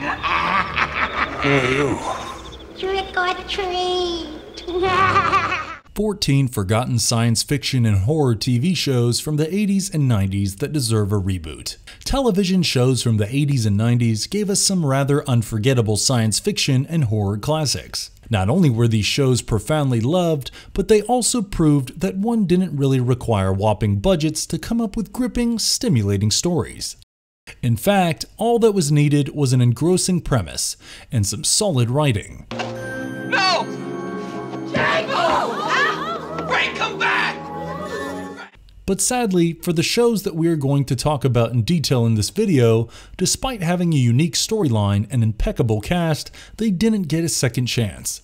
Hey, you. Trick or treat. 14 forgotten science fiction and horror TV shows from the 80s and 90s that deserve a reboot. Television shows from the 80s and 90s gave us some rather unforgettable science fiction and horror classics. Not only were these shows profoundly loved, but they also proved that one didn't really require whopping budgets to come up with gripping, stimulating stories. In fact, all that was needed was an engrossing premise and some solid writing. No! Jango! Ray, come back! But sadly, for the shows that we are going to talk about in detail in this video, despite having a unique storyline and impeccable cast, they didn't get a second chance.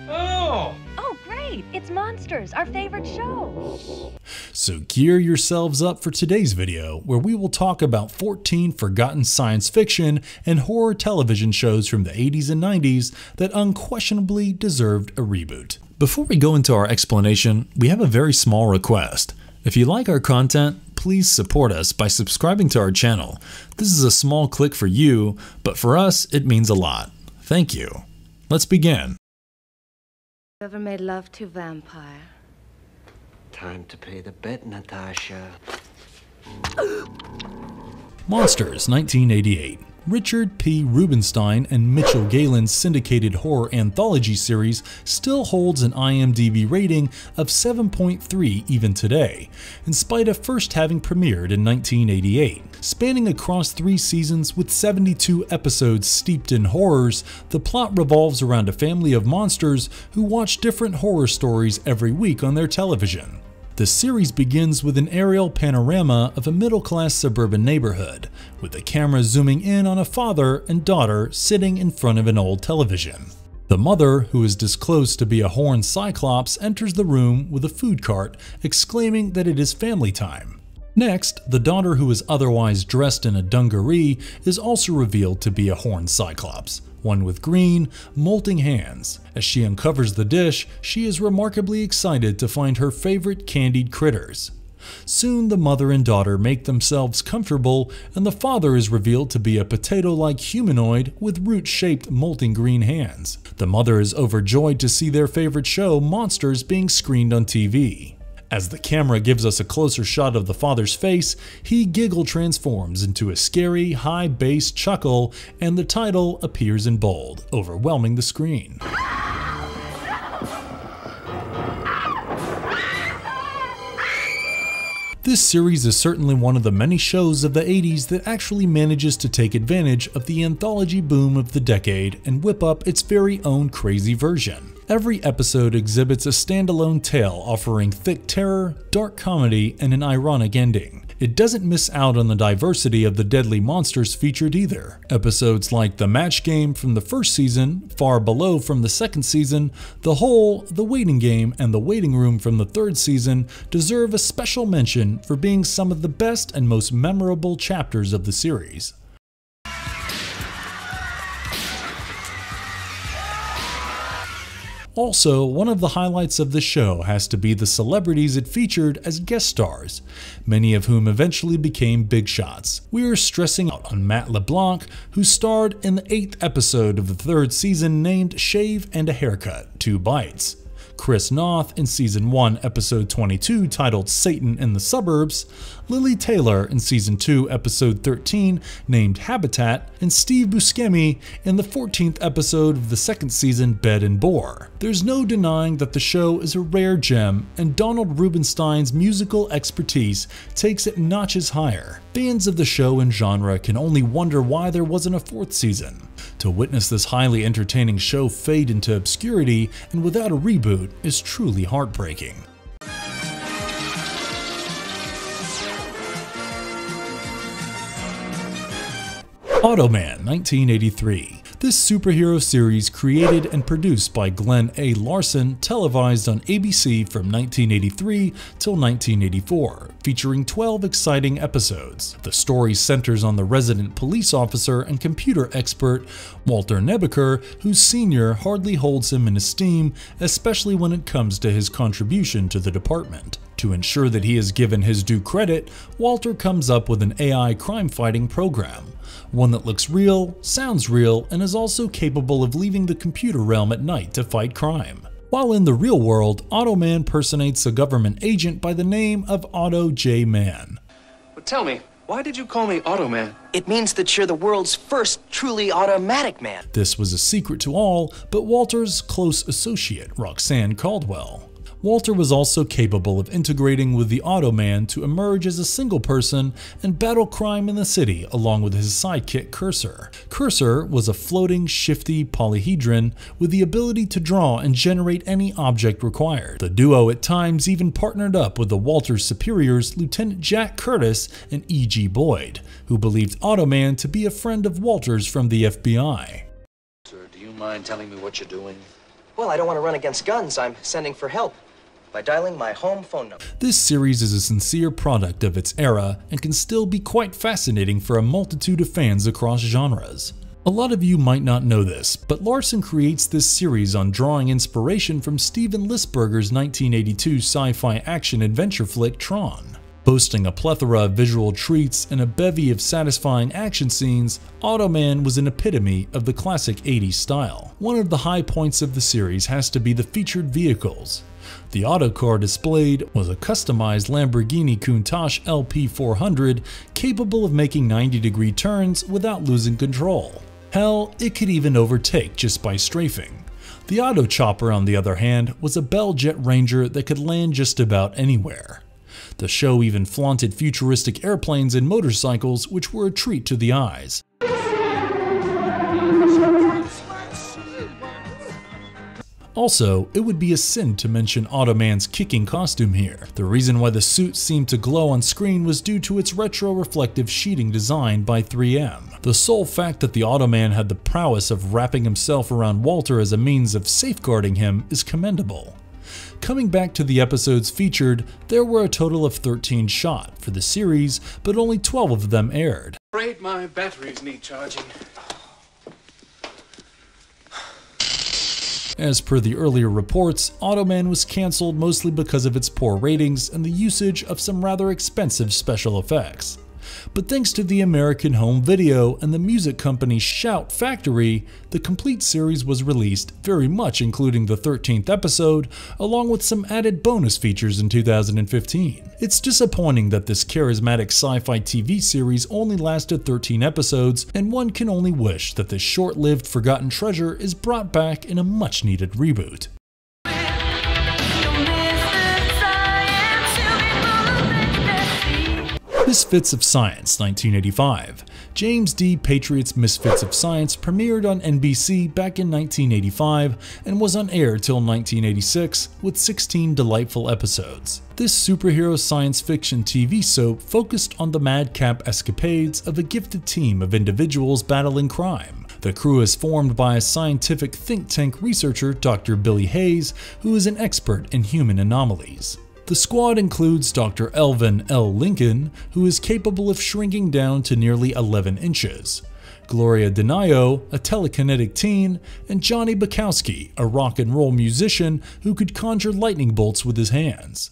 Oh! Oh, great! It's Monsters, our favorite show! So gear yourselves up for today's video, where we will talk about 14 forgotten science fiction and horror television shows from the 80s and 90s that unquestionably deserved a reboot. Before we go into our explanation, we have a very small request. If you like our content, please support us by subscribing to our channel. This is a small click for you, but for us, it means a lot. Thank you. Let's begin. Ever made love to a vampire? Time to pay the bet, Natasha. Monsters, 1988. Richard P. Rubenstein and Mitchell Galen's syndicated horror anthology series still holds an IMDb rating of 7.3 even today, in spite of first having premiered in 1988. Spanning across 3 seasons with 72 episodes steeped in horrors, the plot revolves around a family of monsters who watch different horror stories every week on their television. The series begins with an aerial panorama of a middle-class suburban neighborhood, with the camera zooming in on a father and daughter sitting in front of an old television. The mother, who is disclosed to be a horned cyclops, enters the room with a food cart, exclaiming that it is family time. Next, the daughter, who is otherwise dressed in a dungaree, is also revealed to be a horned cyclops, one with green, molting hands. As she uncovers the dish, she is remarkably excited to find her favorite candied critters. Soon the mother and daughter make themselves comfortable, and the father is revealed to be a potato-like humanoid with root-shaped molting green hands. The mother is overjoyed to see their favorite show, Monsters, being screened on TV. As the camera gives us a closer shot of the father's face, he giggle transforms into a scary, high-bass chuckle, and the title appears in bold, overwhelming the screen. This series is certainly one of the many shows of the 80s that actually manages to take advantage of the anthology boom of the decade and whip up its very own crazy version. Every episode exhibits a standalone tale offering thick terror, dark comedy, and an ironic ending. It doesn't miss out on the diversity of the deadly monsters featured either. Episodes like The Match Game from the first season, Far Below from the second season, The Hole, The Waiting Game, and The Waiting Room from the third season deserve a special mention for being some of the best and most memorable chapters of the series. Also, one of the highlights of the show has to be the celebrities it featured as guest stars, many of whom eventually became big shots. We are stressing out on Matt LeBlanc, who starred in the 8th episode of the 3rd season named Shave and a Haircut, 2 Bites. Chris Noth in Season 1, Episode 22 titled Satan in the Suburbs, Lily Taylor in Season 2, Episode 13 named Habitat, and Steve Buscemi in the 14th episode of the 2nd season, Bed and Bore. There's no denying that the show is a rare gem, and Donald Rubenstein's musical expertise takes it notches higher. Fans of the show and genre can only wonder why there wasn't a 4th season. To witness this highly entertaining show fade into obscurity and without a reboot is truly heartbreaking. Automan, 1983. This superhero series, created and produced by Glenn A. Larson, televised on ABC from 1983 till 1984, featuring 12 exciting episodes. The story centers on the resident police officer and computer expert Walter Nebeker, whose senior hardly holds him in esteem, especially when it comes to his contribution to the department. To ensure that he is given his due credit, Walter comes up with an AI crime-fighting program. one that looks real, sounds real, and is also capable of leaving the computer realm at night to fight crime. While in the real world, Automan personates a government agent by the name of Otto J. Mann. But tell me, why did you call me Automan? It means that you're the world's first truly automatic man. This was a secret to all but Walter's close associate, Roxanne Caldwell. Walter was also capable of integrating with the Automan to emerge as a single person and battle crime in the city along with his sidekick Cursor. Cursor was a floating, shifty polyhedron with the ability to draw and generate any object required. The duo at times even partnered up with the Walter's superiors Lieutenant Jack Curtis and E.G. Boyd, who believed Automan to be a friend of Walter's from the FBI. Sir, do you mind telling me what you're doing? Well, I don't want to run against guns. I'm sending for help by dialing my home phone number. This series is a sincere product of its era and can still be quite fascinating for a multitude of fans across genres. A lot of you might not know this, but Larson creates this series on drawing inspiration from Steven Lisberger's 1982 sci-fi action-adventure flick Tron. Boasting a plethora of visual treats and a bevy of satisfying action scenes, Automan was an epitome of the classic 80s style. One of the high points of the series has to be the featured vehicles. The autocar displayed was a customized Lamborghini Countach LP400 capable of making 90-degree turns without losing control. Hell, it could even overtake just by strafing. The Auto Chopper, on the other hand, was a Bell Jet Ranger that could land just about anywhere. The show even flaunted futuristic airplanes and motorcycles, which were a treat to the eyes. Also, it would be a sin to mention Automan's kicking costume here. The reason why the suit seemed to glow on screen was due to its retro-reflective sheeting design by 3M. The sole fact that the Automan had the prowess of wrapping himself around Walter as a means of safeguarding him is commendable. Coming back to the episodes featured, there were a total of 13 shot for the series, but only 12 of them aired. Afraid my batteries need charging. As per the earlier reports, Automan was cancelled mostly because of its poor ratings and the usage of some rather expensive special effects. But thanks to the American Home Video and the music company Shout Factory, the complete series was released, very much including the 13th episode, along with some added bonus features in 2015. It's disappointing that this charismatic sci-fi TV series only lasted 13 episodes, and one can only wish that this short-lived forgotten treasure is brought back in a much-needed reboot. Misfits of Science, 1985. James D. Patriot's Misfits of Science premiered on NBC back in 1985 and was on air till 1986 with 16 delightful episodes. This superhero science fiction TV soap focused on the madcap escapades of a gifted team of individuals battling crime. The crew is formed by a scientific think tank researcher, Dr. Billy Hayes, who is an expert in human anomalies. The squad includes Dr. Elvin L. Lincoln, who is capable of shrinking down to nearly 11 inches, Gloria Denayo, a telekinetic teen, and Johnny Bukowski, a rock and roll musician who could conjure lightning bolts with his hands.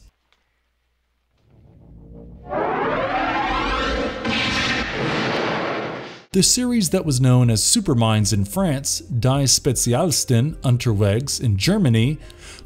The series that was known as Superminds in France, Die Spezialisten Unterwegs in Germany,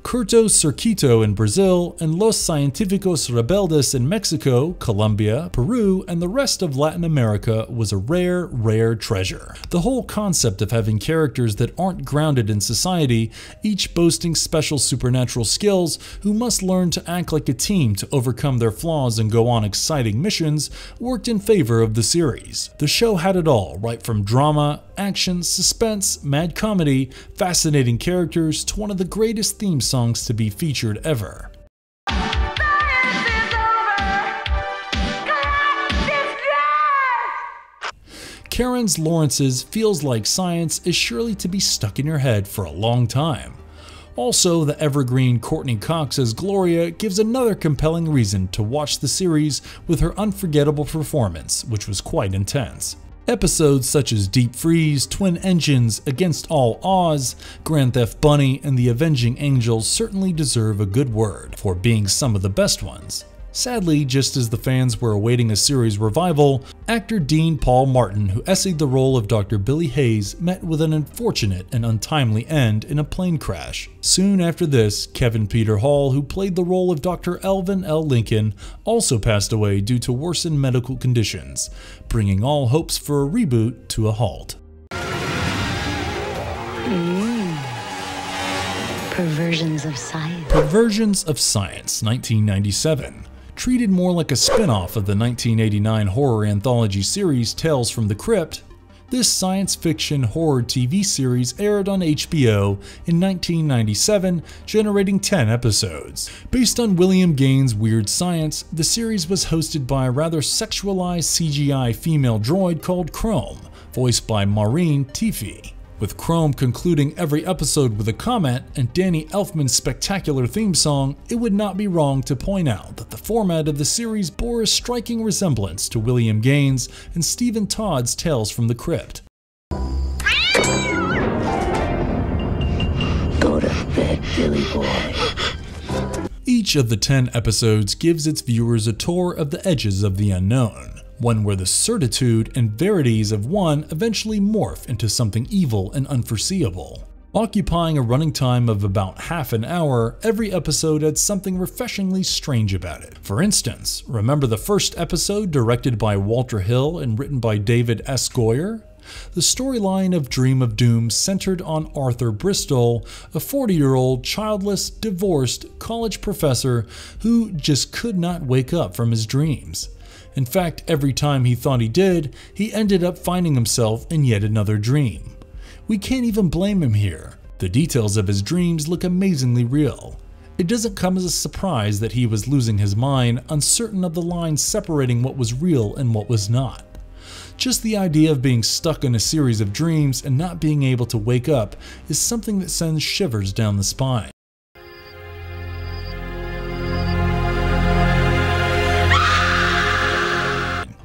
Curto Circuito in Brazil, and Los Científicos Rebeldes in Mexico, Colombia, Peru, and the rest of Latin America was a rare treasure. The whole concept of having characters that aren't grounded in society, each boasting special supernatural skills, who must learn to act like a team to overcome their flaws and go on exciting missions, worked in favor of the series. The show had it all, right from drama, action, suspense, mad comedy, fascinating characters, to one of the greatest theme songs to be featured ever. Karen Lawrence's Feels Like Science is surely to be stuck in your head for a long time. Also, the evergreen Courtney Cox as Gloria gives another compelling reason to watch the series with her unforgettable performance, which was quite intense. Episodes such as Deep Freeze, Twin Engines, Against All Odds, Grand Theft Bunny, and The Avenging Angels certainly deserve a good word for being some of the best ones. Sadly, just as the fans were awaiting a series revival, actor Dean Paul Martin, who essayed the role of Dr. Billy Hayes, met with an unfortunate and untimely end in a plane crash. Soon after this, Kevin Peter Hall, who played the role of Dr. Elvin L. Lincoln, also passed away due to worsened medical conditions, bringing all hopes for a reboot to a halt. Perversions of Science. Perversions of Science, 1997. Treated more like a spin-off of the 1989 horror anthology series Tales from the Crypt, this science fiction horror TV series aired on HBO in 1997, generating 10 episodes. Based on William Gaines' Weird Science, the series was hosted by a rather sexualized CGI female droid called Chrome, voiced by Maureen Tiffy. With Chrome concluding every episode with a comment and Danny Elfman's spectacular theme song, it would not be wrong to point out that the format of the series bore a striking resemblance to William Gaines and Stephen Todd's Tales from the Crypt. Go to bed, Billy boy. Each of the 10 episodes gives its viewers a tour of the edges of the unknown, one where the certitude and verities of one eventually morph into something evil and unforeseeable. Occupying a running time of about half an hour, every episode had something refreshingly strange about it. For instance, remember the first episode directed by Walter Hill and written by David S. Goyer? The storyline of Dream of Doom centered on Arthur Bristol, a 40-year-old, childless, divorced college professor who just could not wake up from his dreams. In fact, every time he thought he did, he ended up finding himself in yet another dream. We can't even blame him here. The details of his dreams look amazingly real. It doesn't come as a surprise that he was losing his mind, uncertain of the lines separating what was real and what was not. Just the idea of being stuck in a series of dreams and not being able to wake up is something that sends shivers down the spine.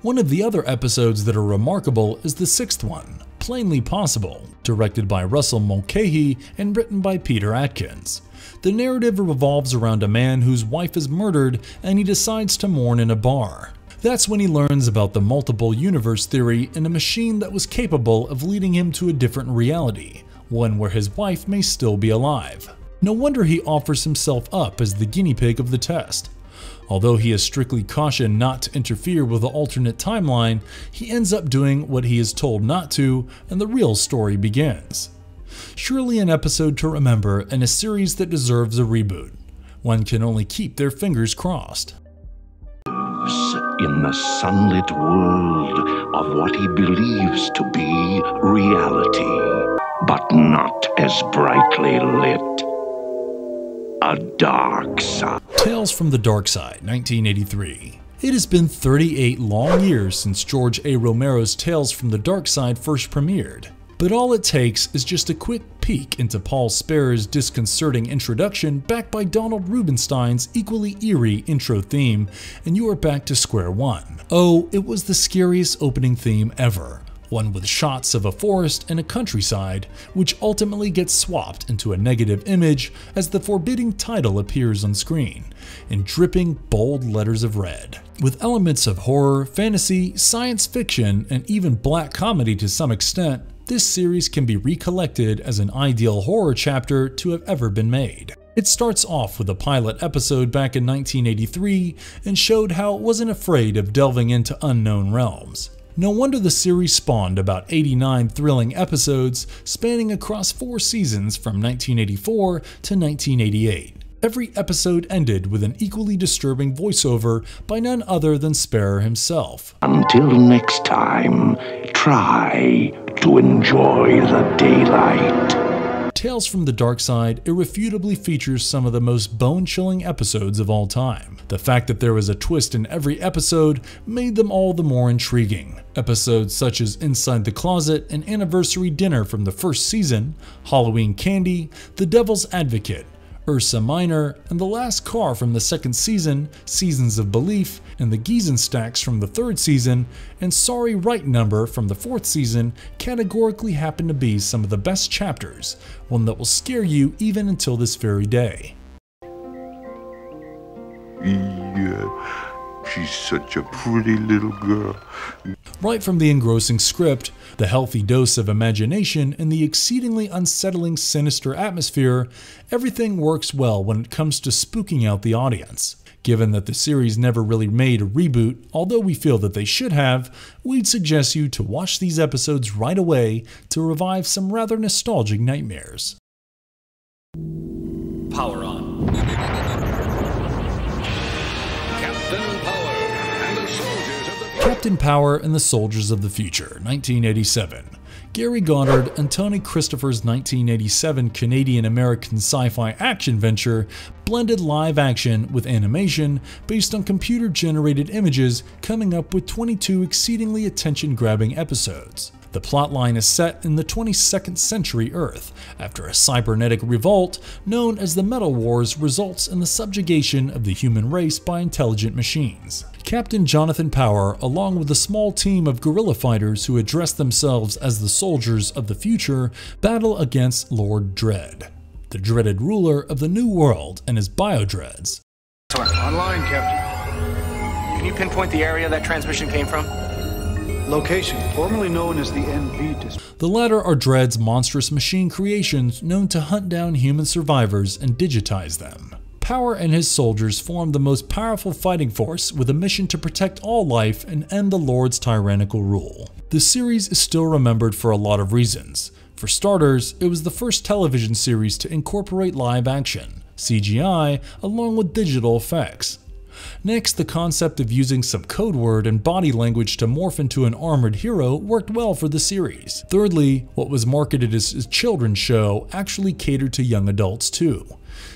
One of the other episodes that are remarkable is the sixth one, Plainly Possible, directed by Russell Mulcahy and written by Peter Atkins. The narrative revolves around a man whose wife is murdered and he decides to mourn in a bar. That's when he learns about the multiple universe theory and a machine that was capable of leading him to a different reality, one where his wife may still be alive. No wonder he offers himself up as the guinea pig of the test. Although he is strictly cautioned not to interfere with the alternate timeline, he ends up doing what he is told not to, and the real story begins. Surely an episode to remember and a series that deserves a reboot. One can only keep their fingers crossed. In the sunlit world of what he believes to be reality, but not as brightly lit. A dark side. Tales from the Darkside, 1983. It has been 38 long years since George A. Romero's Tales from the Darkside first premiered, but all it takes is just a quick peek into Paul Sparer's disconcerting introduction backed by Donald Rubinstein's equally eerie intro theme, and you are back to square one. Oh, it was the scariest opening theme ever. One with shots of a forest and a countryside, which ultimately gets swapped into a negative image as the forbidding title appears on screen, in dripping bold letters of red. With elements of horror, fantasy, science fiction, and even black comedy to some extent, this series can be recollected as an ideal horror chapter to have ever been made. It starts off with a pilot episode back in 1983 and showed how it wasn't afraid of delving into unknown realms. No wonder the series spawned about 89 thrilling episodes spanning across 4 seasons from 1984 to 1988. Every episode ended with an equally disturbing voiceover by none other than Sparer himself. Until next time, try to enjoy the daylight. Tales from the Darkside irrefutably features some of the most bone-chilling episodes of all time. The fact that there was a twist in every episode made them all the more intriguing. Episodes such as Inside the Closet and Anniversary Dinner from the first season, Halloween Candy, The Devil's Advocate, Ursa Minor, and The Last Car from the second season, Seasons of Belief, and The Giesenstacks from the third season, and Sorry Right Number from the fourth season categorically happen to be some of the best chapters, one that will scare you even until this very day. Yet She's such a pretty little girl. Right from the engrossing script, the healthy dose of imagination, and the exceedingly unsettling sinister atmosphere, everything works well when it comes to spooking out the audience. Given that the series never really made a reboot, although we feel that they should have, we'd suggest you to watch these episodes right away to revive some rather nostalgic nightmares. Power on. Captain Power and the Soldiers of the Future, 1987. Gary Goddard and Tony Christopher's 1987 Canadian-American sci-fi action venture blended live action with animation based on computer-generated images, coming up with 22 exceedingly attention-grabbing episodes. The plotline is set in the 22nd century Earth, after a cybernetic revolt known as the Metal Wars results in the subjugation of the human race by intelligent machines. Captain Jonathan Power, along with a small team of guerrilla fighters who address themselves as the Soldiers of the Future, battle against Lord Dread, the dreaded ruler of the New World and his bio-dreads. Online, Captain. Can you pinpoint the area that transmission came from? Location, formerly known as the NV district. The latter are Dread's monstrous machine creations known to hunt down human survivors and digitize them. Power and his soldiers form the most powerful fighting force with a mission to protect all life and end the Lord's tyrannical rule. The series is still remembered for a lot of reasons. For starters, it was the first television series to incorporate live action, CGI, along with digital effects. Next, the concept of using some code word and body language to morph into an armored hero worked well for the series. Thirdly, what was marketed as a children's show actually catered to young adults too.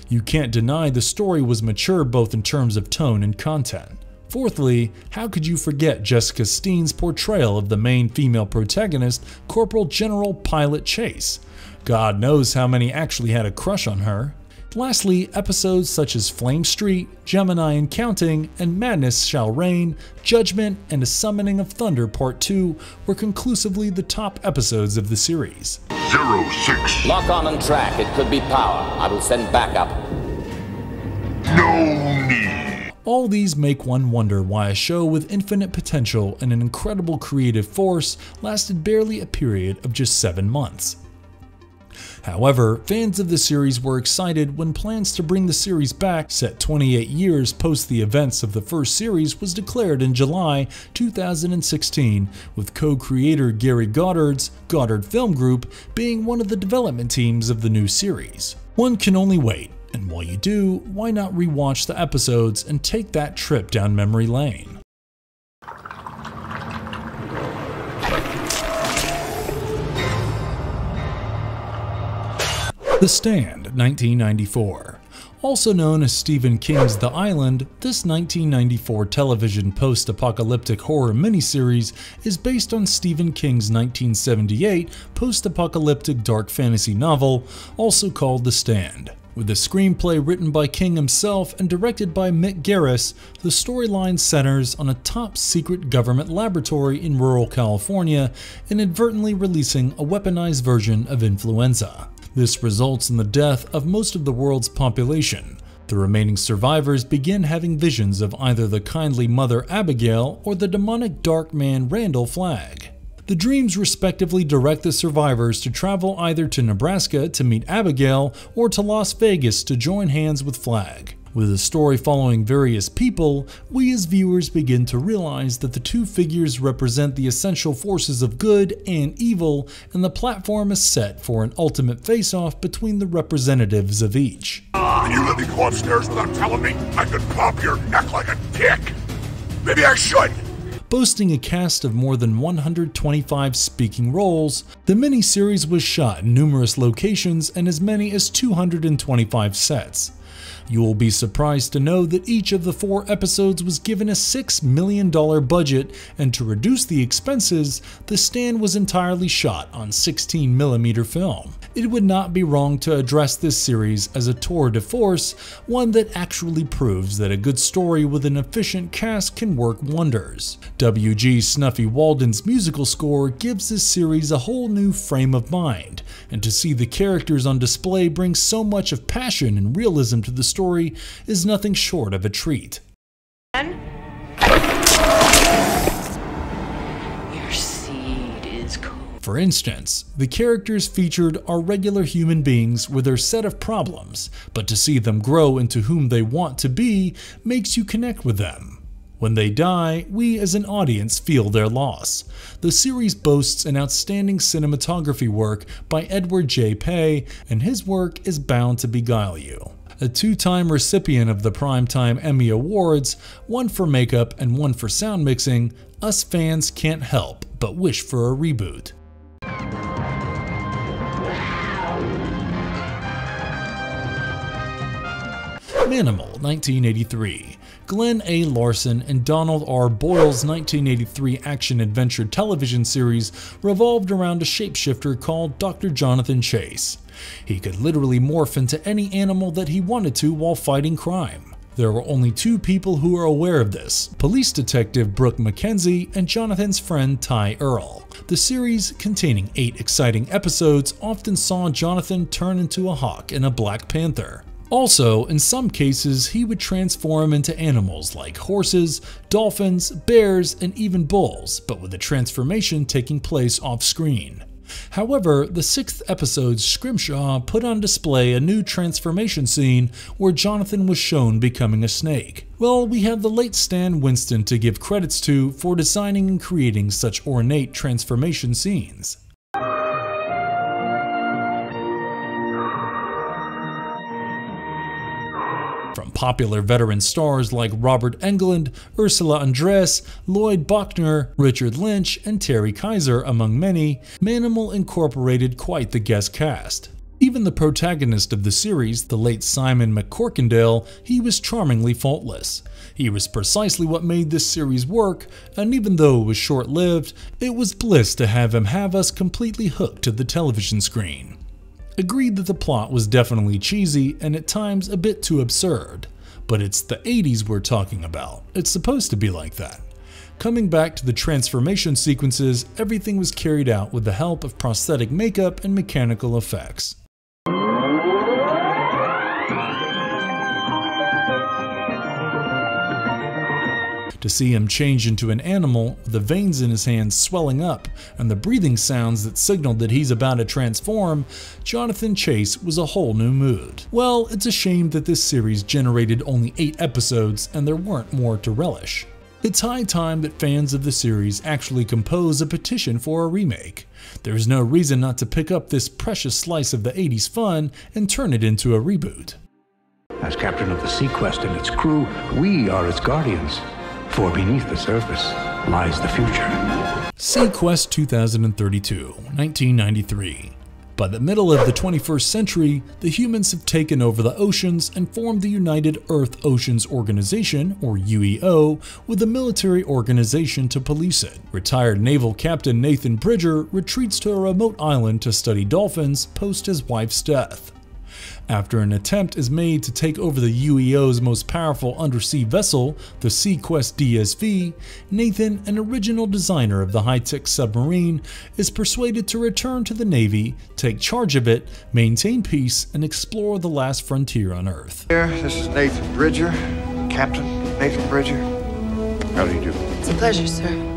You can't deny the story was mature both in terms of tone and content. Fourthly, how could you forget Jessica Steen's portrayal of the main female protagonist, Corporal General Pilot Chase? God knows how many actually had a crush on her. Lastly, episodes such as Flame Street, Gemini and Counting, and Madness Shall Reign, Judgment, and A Summoning of Thunder Part 2 were conclusively the top episodes of the series. 06. Lock on and track. It could be Power. I will send backup. No need. All these make one wonder why a show with infinite potential and an incredible creative force lasted barely a period of just 7 months. However, fans of the series were excited when plans to bring the series back, set 28 years post the events of the first series, was declared in July 2016, with co-creator Gary Goddard's Goddard Film Group being one of the development teams of the new series. One can only wait, and while you do, why not rewatch the episodes and take that trip down memory lane? The Stand, 1994. Also known as Stephen King's The Island, this 1994 television post-apocalyptic horror miniseries is based on Stephen King's 1978 post-apocalyptic dark fantasy novel, also called The Stand. With a screenplay written by King himself and directed by Mick Garris, the storyline centers on a top-secret government laboratory in rural California inadvertently releasing a weaponized version of influenza. This results in the death of most of the world's population. The remaining survivors begin having visions of either the kindly Mother Abigail or the demonic dark man Randall Flagg. The dreams respectively direct the survivors to travel either to Nebraska to meet Abigail or to Las Vegas to join hands with Flagg. With the story following various people, we as viewers begin to realize that the two figures represent the essential forces of good and evil, and the platform is set for an ultimate face-off between the representatives of each. You let me go upstairs without telling me? I could pop your neck like a dick. Maybe I should. Boasting a cast of more than 125 speaking roles, the miniseries was shot in numerous locations and as many as 225 sets. You will be surprised to know that each of the 4 episodes was given a $6 million budget, and to reduce the expenses, The Stand was entirely shot on 16mm film. It would not be wrong to address this series as a tour de force, one that actually proves that a good story with an efficient cast can work wonders. W.G. Snuffy Walden's musical score gives this series a whole new frame of mind, and to see the characters on display bring so much of passion and realism to the story is nothing short of a treat. Your seed is cold. For instance, the characters featured are regular human beings with their set of problems, but to see them grow into whom they want to be makes you connect with them. When they die, we as an audience feel their loss. The series boasts an outstanding cinematography work by Edward J. Pei, and his work is bound to beguile you. A two-time recipient of the Primetime Emmy Awards, one for makeup and one for sound mixing, us fans can't help but wish for a reboot. Manimal, 1983. Glenn A. Larson and Donald R. Boyle's 1983 action-adventure television series revolved around a shapeshifter called Dr. Jonathan Chase. He could literally morph into any animal that he wanted to while fighting crime. There were only two people who were aware of this: police detective Brooke McKenzie and Jonathan's friend Ty Earl. The series, containing 8 exciting episodes, often saw Jonathan turn into a hawk and a Black Panther. Also, in some cases, he would transform into animals like horses, dolphins, bears, and even bulls, but with the transformation taking place off-screen. However, the 6th episode's Scrimshaw put on display a new transformation scene where Jonathan was shown becoming a snake. Well, we have the late Stan Winston to give credits to for designing and creating such ornate transformation scenes. From popular veteran stars like Robert Englund, Ursula Andress, Lloyd Bachner, Richard Lynch, and Terry Kaiser, among many, Manimal incorporated quite the guest cast. Even the protagonist of the series, the late Simon McCorkindale, he was charmingly faultless. He was precisely what made this series work, and even though it was short-lived, it was bliss to have him have us completely hooked to the television screen. Agreed that the plot was definitely cheesy and at times a bit too absurd, but it's the 80s we're talking about. It's supposed to be like that. Coming back to the transformation sequences, everything was carried out with the help of prosthetic makeup and mechanical effects. To see him change into an animal, with the veins in his hands swelling up and the breathing sounds that signaled that he's about to transform, Jonathan Chase was a whole new mood. Well, it's a shame that this series generated only 8 episodes and there weren't more to relish. It's high time that fans of the series actually compose a petition for a remake. There's no reason not to pick up this precious slice of the 80s fun and turn it into a reboot. As captain of the SeaQuest and its crew, we are its guardians. For beneath the surface lies the future. SeaQuest 2032, 1993. By the middle of the 21st century, the humans have taken over the oceans and formed the United Earth Oceans Organization, or UEO, with a military organization to police it. Retired naval captain Nathan Bridger retreats to a remote island to study dolphins post his wife's death. After an attempt is made to take over the UEO's most powerful undersea vessel, the SeaQuest DSV, Nathan, an original designer of the high-tech submarine, is persuaded to return to the Navy, take charge of it, maintain peace, and explore the last frontier on Earth. This is Nathan Bridger, Captain Nathan Bridger. How do you do? It's a pleasure, sir.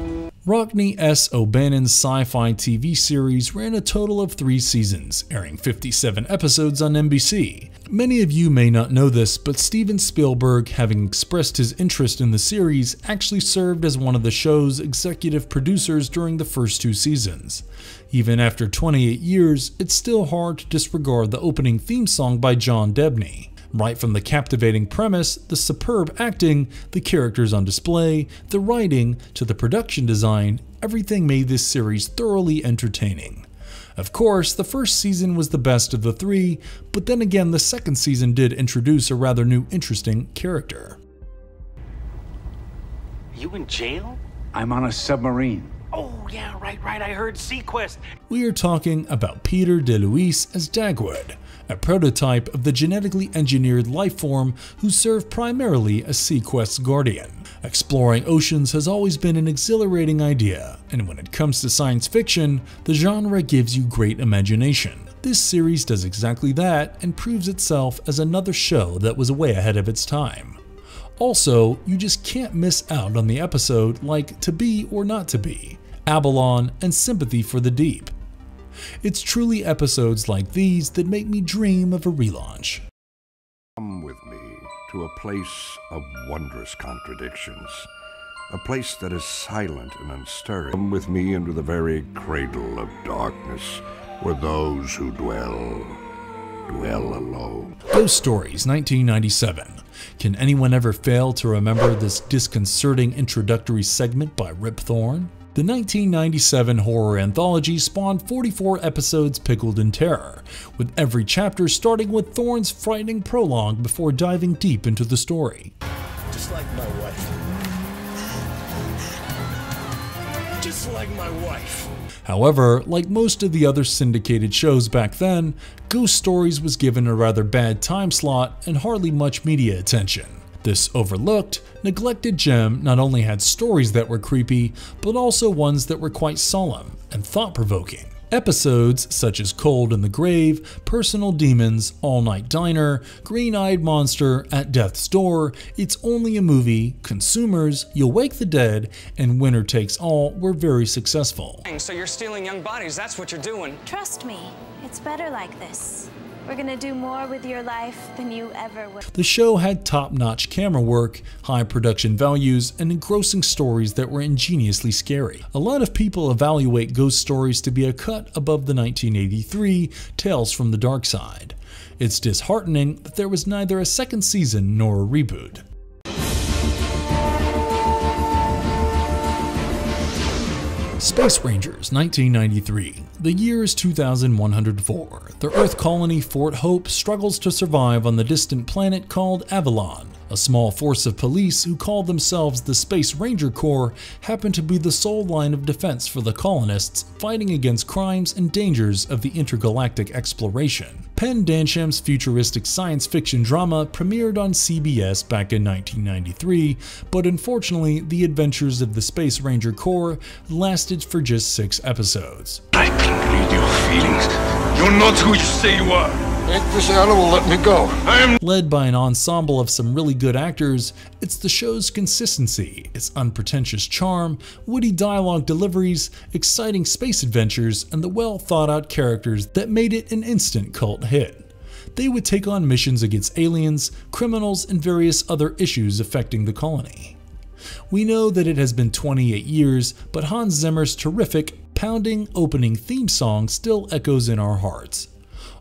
Rockne S. O'Bannon's sci-fi TV series ran a total of 3 seasons, airing 57 episodes on NBC. Many of you may not know this, but Steven Spielberg, having expressed his interest in the series, actually served as one of the show's executive producers during the first 2 seasons. Even after 28 years, it's still hard to disregard the opening theme song by John Debney. Right from the captivating premise, the superb acting, the characters on display, the writing, to the production design, everything made this series thoroughly entertaining. Of course, the first season was the best of the 3, but then again the second season did introduce a rather new interesting character. You in jail? I'm on a submarine. Oh, yeah, right, I heard SeaQuest. We are talking about Peter DeLuise as Dagwood, a prototype of the genetically engineered life form who served primarily as SeaQuest's guardian. Exploring oceans has always been an exhilarating idea, and when it comes to science fiction, the genre gives you great imagination. This series does exactly that and proves itself as another show that was way ahead of its time. Also, you just can't miss out on the episode like To Be or Not to Be, Abalone, and Sympathy for the Deep. It's truly episodes like these that make me dream of a relaunch. Come with me to a place of wondrous contradictions. A place that is silent and unstirring. Come with me into the very cradle of darkness, where those who dwell alone. Ghost Stories 1997. Can anyone ever fail to remember this disconcerting introductory segment by Rip Thorn? The 1997 horror anthology spawned 44 episodes pickled in terror, with every chapter starting with Thorn's frightening prologue before diving deep into the story. Just like my wife. Just like my wife. However, like most of the other syndicated shows back then, Ghost Stories was given a rather bad time slot and hardly much media attention. This overlooked, neglected gem not only had stories that were creepy, but also ones that were quite solemn and thought-provoking. Episodes such as Cold in the Grave, Personal Demons, All Night Diner, Green-Eyed Monster, At Death's Door, It's Only a Movie, Consumers, You'll Wake the Dead, and Winner Takes All were very successful. So you're stealing young bodies, that's what you're doing. Trust me, it's better like this. We're gonna do more with your life than you ever will. The show had top-notch camera work, high production values, and engrossing stories that were ingeniously scary. A lot of people evaluate Ghost Stories to be a cut above the 1983 Tales from the Darkside. It's disheartening that there was neither a second season nor a reboot. Space Rangers 1993. The year is 2104. The Earth colony Fort Hope struggles to survive on the distant planet called Avalon. A small force of police who call themselves the Space Ranger Corps happen to be the sole line of defense for the colonists fighting against crimes and dangers of the intergalactic exploration. Penn Dansham's futuristic science fiction drama premiered on CBS back in 1993, but unfortunately the adventures of the Space Ranger Corps lasted for just 6 episodes. I can read your feelings. You're not who you say you are. Make this animal let me go. Led by an ensemble of some really good actors, it's the show's consistency, its unpretentious charm, witty dialogue deliveries, exciting space adventures, and the well-thought-out characters that made it an instant cult hit. They would take on missions against aliens, criminals, and various other issues affecting the colony. We know that it has been 28 years, but Hans Zimmer's terrific, pounding opening theme song still echoes in our hearts.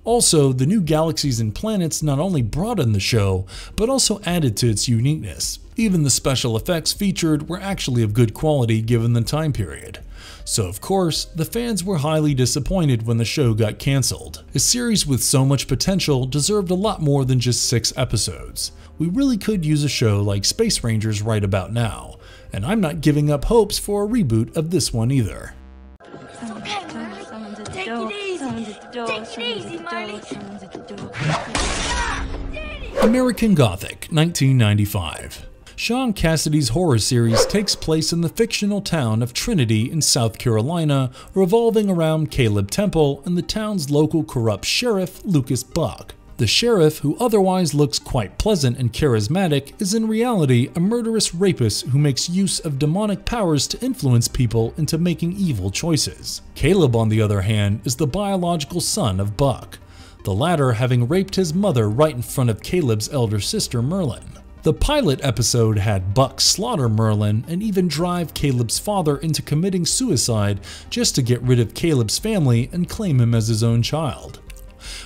Also, the new galaxies and planets not only broadened the show, but also added to its uniqueness. Even the special effects featured were actually of good quality given the time period. So of course, the fans were highly disappointed when the show got cancelled. A series with so much potential deserved a lot more than just 6 episodes. We really could use a show like Space Rangers right about now, and I'm not giving up hopes for a reboot of this one either. Take it easy, Marley. American Gothic 1995. Sean Cassidy's horror series takes place in the fictional town of Trinity in South Carolina, revolving around Caleb Temple and the town's local corrupt sheriff, Lucas Buck. The sheriff, who otherwise looks quite pleasant and charismatic, is in reality a murderous rapist who makes use of demonic powers to influence people into making evil choices. Caleb, on the other hand, is the biological son of Buck, the latter having raped his mother right in front of Caleb's elder sister Merlin. The pilot episode had Buck slaughter Merlin and even drive Caleb's father into committing suicide just to get rid of Caleb's family and claim him as his own child.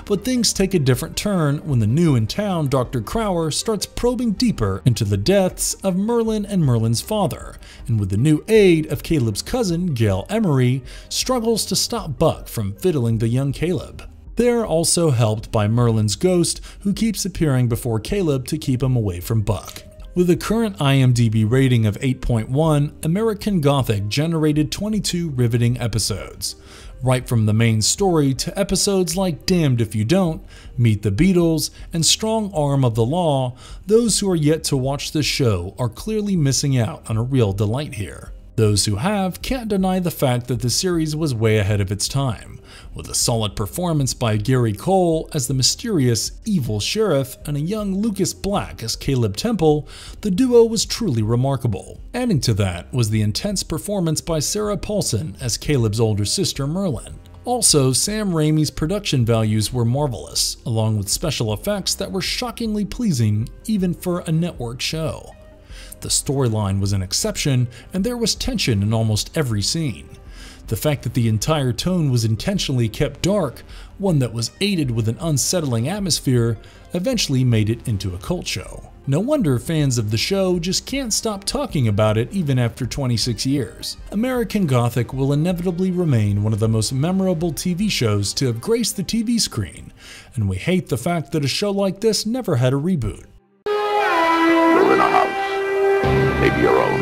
But things take a different turn when the new in town Dr. Crower starts probing deeper into the deaths of Merlin and Merlin's father, and with the new aid of Caleb's cousin, Gail Emery, struggles to stop Buck from fiddling the young Caleb. They're also helped by Merlin's ghost, who keeps appearing before Caleb to keep him away from Buck. With a current IMDb rating of 8.1, American Gothic generated 22 riveting episodes. Right from the main story to episodes like Damned If You Don't, Meet the Beatles, and Strong Arm of the Law, those who are yet to watch this show are clearly missing out on a real delight here. Those who have can't deny the fact that the series was way ahead of its time. With a solid performance by Gary Cole as the mysterious, evil sheriff and a young Lucas Black as Caleb Temple, the duo was truly remarkable. Adding to that was the intense performance by Sarah Paulson as Caleb's older sister Merlin. Also, Sam Raimi's production values were marvelous, along with special effects that were shockingly pleasing even for a network show. The storyline was an exception, and there was tension in almost every scene. The fact that the entire tone was intentionally kept dark, one that was aided with an unsettling atmosphere, eventually made it into a cult show. No wonder fans of the show just can't stop talking about it even after 26 years. American Gothic will inevitably remain one of the most memorable TV shows to have graced the TV screen, and we hate the fact that a show like this never had a reboot. You're in a house. Maybe your own.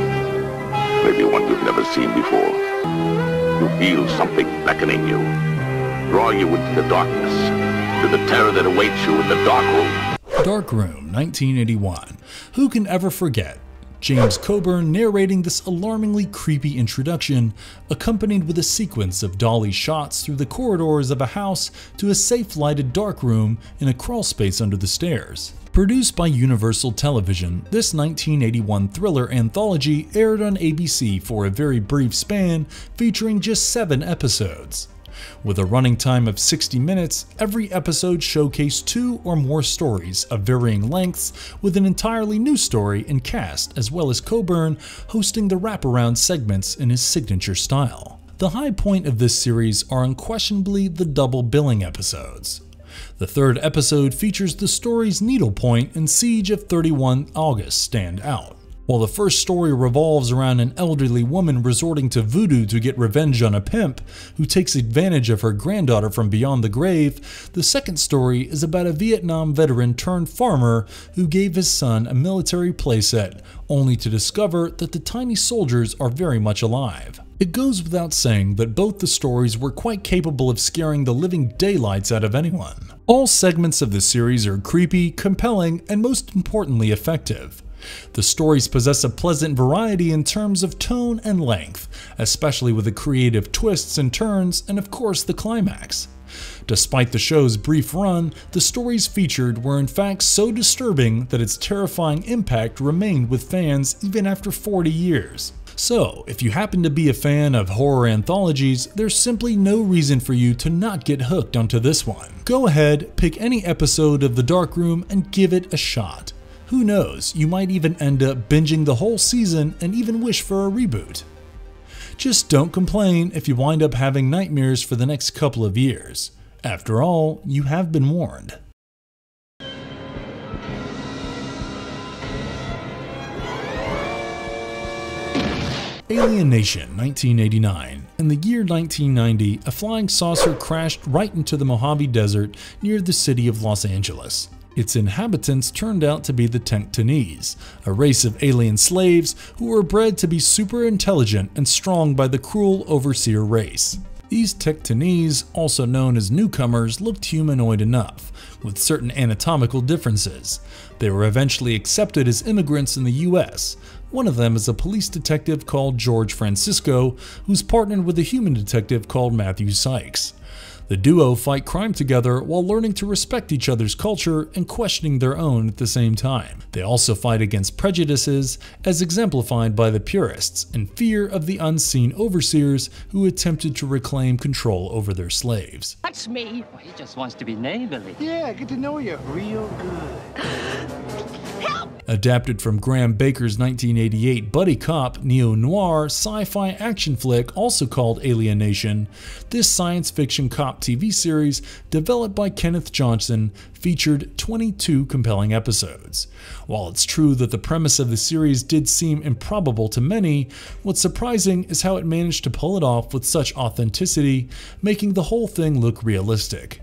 Maybe one you've never seen before. You feel something beckoning you, drawing you into the darkness, to the terror that awaits you in the Darkroom. Darkroom, 1981. Who can ever forget James Coburn narrating this alarmingly creepy introduction, accompanied with a sequence of dolly shots through the corridors of a house to a safe-lighted darkroom in a crawlspace under the stairs. Produced by Universal Television, this 1981 thriller anthology aired on ABC for a very brief span, featuring just 7 episodes. With a running time of 60 minutes, every episode showcased 2 or more stories of varying lengths, with an entirely new story and cast, as well as Coburn hosting the wraparound segments in his signature style. The high point of this series are unquestionably the double billing episodes. The 3rd episode features the stories Needlepoint and Siege of 31 August stand out. While the first story revolves around an elderly woman resorting to voodoo to get revenge on a pimp who takes advantage of her granddaughter from beyond the grave, the 2nd story is about a Vietnam veteran turned farmer who gave his son a military playset, only to discover that the tiny soldiers are very much alive. It goes without saying that both the stories were quite capable of scaring the living daylights out of anyone. All segments of the series are creepy, compelling, and most importantly effective. The stories possess a pleasant variety in terms of tone and length, especially with the creative twists and turns and of course the climax. Despite the show's brief run, the stories featured were in fact so disturbing that its terrifying impact remained with fans even after 40 years. So, if you happen to be a fan of horror anthologies, there's simply no reason for you to not get hooked onto this one. Go ahead, pick any episode of The Darkroom and give it a shot. Who knows, you might even end up binging the whole season and even wish for a reboot. Just don't complain if you wind up having nightmares for the next couple of years. After all, you have been warned. Alien Nation, 1989. In the year 1990, a flying saucer crashed right into the Mojave Desert near the city of Los Angeles. Its inhabitants turned out to be the Tectonese, a race of alien slaves who were bred to be super intelligent and strong by the cruel overseer race. These Tectonese, also known as newcomers, looked humanoid enough, with certain anatomical differences. They were eventually accepted as immigrants in the US. One of them is a police detective called George Francisco, who's partnered with a human detective called Matthew Sykes. The duo fight crime together while learning to respect each other's culture and questioning their own at the same time. They also fight against prejudices, as exemplified by the purists, in fear of the unseen overseers who attempted to reclaim control over their slaves. That's me. Well, he just wants to be neighborly. Yeah, get to know you real good. Help! Adapted from Graham Baker's 1988 buddy cop neo-noir sci-fi action flick also called Alien Nation, this science fiction cop TV series, developed by Kenneth Johnson, featured 22 compelling episodes. While it's true that the premise of the series did seem improbable to many, what's surprising is how it managed to pull it off with such authenticity, making the whole thing look realistic.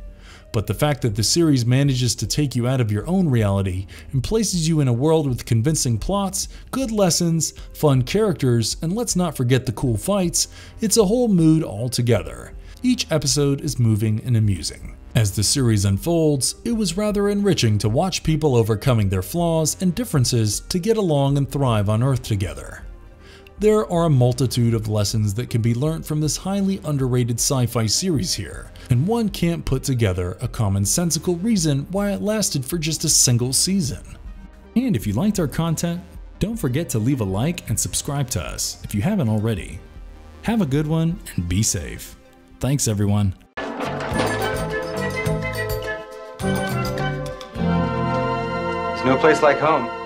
But the fact that the series manages to take you out of your own reality and places you in a world with convincing plots, good lessons, fun characters, and let's not forget the cool fights, it's a whole mood altogether. Each episode is moving and amusing. As the series unfolds, it was rather enriching to watch people overcoming their flaws and differences to get along and thrive on Earth together. There are a multitude of lessons that can be learnt from this highly underrated sci-fi series here, and one can't put together a commonsensical reason why it lasted for just a single season. And if you liked our content, don't forget to leave a like and subscribe to us if you haven't already. Have a good one and be safe. Thanks everyone. There's no place like home.